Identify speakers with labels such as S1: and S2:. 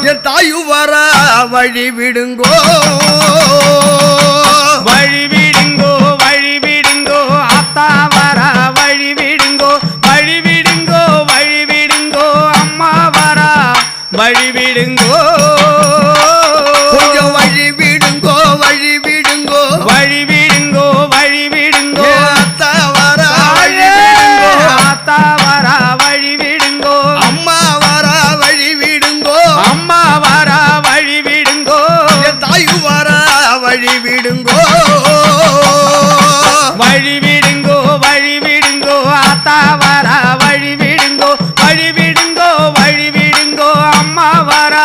S1: என் தாயு வர வழி விடுங்கோ
S2: வழி விடுங்கோ வழி விடுங்கோ அத்தா வர வழி விடுங்கோ வழி விடுங்கோ வழி விடுங்கோ அம்மா வர வழி விடுங்கோ
S1: கொஞ்சம் வழி விடுங்கோ வழி விடுங்கோ
S2: வழி விடுங்கோ வழி விடுங்கோ
S1: அத்தா வர வழி விடுங்கோ
S2: அத்தா வர வழி விடுங்கோ
S1: அம்மா வர வழி விடுங்கோ
S2: அம்மா வர வழி விடுங்கோ
S1: என் தாயு வர வழி விடுங்கோ
S2: வழி விடுங்கோ வழி விடுங்கோ அத்தா வர வழி விடுங்கோ வழி விடுங்கோ வழி விடுங்கோ அம்மா வர